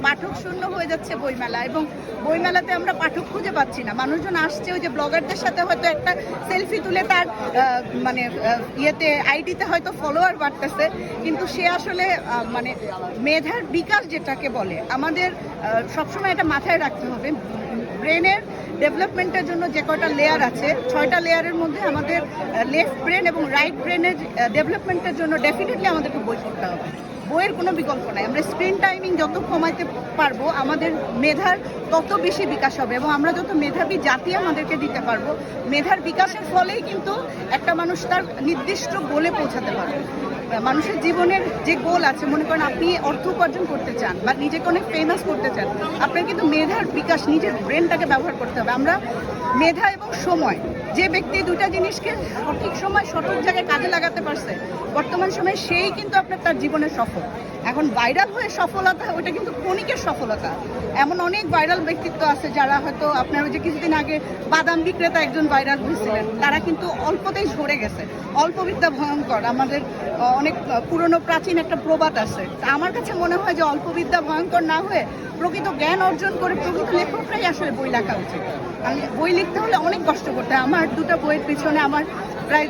পাঠক শূন্য হয়ে যাচ্ছে বইমেলা, এবং বইমেলাতে আমরা পাঠক খুঁজে পাচ্ছি না। মানুষজন আসছে ওই যে ব্লগারদের সাথে হয়তো একটা সেলফি তুলে তার মানে ইয়েতে আইডিতে হয়তো ফলোয়ার বাড়তেছে, কিন্তু সে আসলে মানে মেধার বিকাশ যেটাকে বলে আমাদের সবসময় এটা মাথায় রাখতে হবে। ব্রেনের ডেভেলপমেন্টের জন্য যে কয়টা লেয়ার আছে, 6টা লেয়ারের মধ্যে আমাদের লেফট ব্রেন এবং রাইট ব্রেনের ডেভেলপমেন্টের জন্য ডেফিনেটলি আমাদেরকে বই পড়তে হবে। বইয়ের কোনো বিকল্প নাই। আমরা স্ক্রিন টাইমিং যত কমাইতে পারবো আমাদের মেধার তত বেশি বিকাশ হবে, এবং আমরা যত মেধাবী জাতি আমাদেরকে দিতে পারবো, মেধার বিকাশের ফলেই কিন্তু একটা মানুষ তার নির্দিষ্ট গোলে পৌঁছাতে পারবে। মানুষের জীবনের যে গোল আছে, মনে করেন আপনি অর্থ উপার্জন করতে চান বা নিজেকে অনেক ফেমাস করতে চান, আপনার কিন্তু মেধার বিকাশ, নিজের ব্রেনটাকে ব্যবহার করতে হবে। আমরা মেধা এবং সময়, যে ব্যক্তি দুটা জিনিসকে সঠিক সময় সঠিক জায়গায় কাজে লাগাতে পারছে বর্তমান সময়ে, সেই কিন্তু আপনার তার জীবনের সফল। এখন ভাইরাল হয়ে সফলতা, ওটা কিন্তু ক্ষণিকের সফলতা। এমন অনেক ভাইরাল ব্যক্তিত্ব আছে যারা হয়তো আপনার ওই যে কিছুদিন আগে বাদাম বিক্রেতা একজন ভাইরাল হয়েছিলেন, তারা কিন্তু অল্পতেই ঝরে গেছে। অল্প বিদ্যা ভয়ঙ্কর, আমাদের অনেক পুরনো প্রাচীন একটা প্রবাদ আছে। আমার কাছে মনে হয় যে অল্প বিদ্যা ভয়ঙ্কর না হয়ে প্রকৃত জ্ঞান অর্জন করে প্রকৃত লেখকরাই আসলে বই লেখা উচিত। বই লিখতে হলে অনেক কষ্ট করতে হয়। আমার দুটো বইয়ের পিছনে আমার প্রায়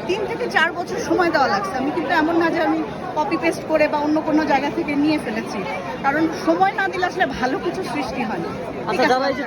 3 থেকে 4 বছর সময় দেওয়া লাগছে। আমি কিন্তু এমন না যে আমি কপি পেস্ট করে বা অন্য কোনো জায়গা থেকে নিয়ে ফেলেছি, কারণ সময় না দিলে আসলে ভালো কিছু সৃষ্টি হয় না। ঠিক আছে।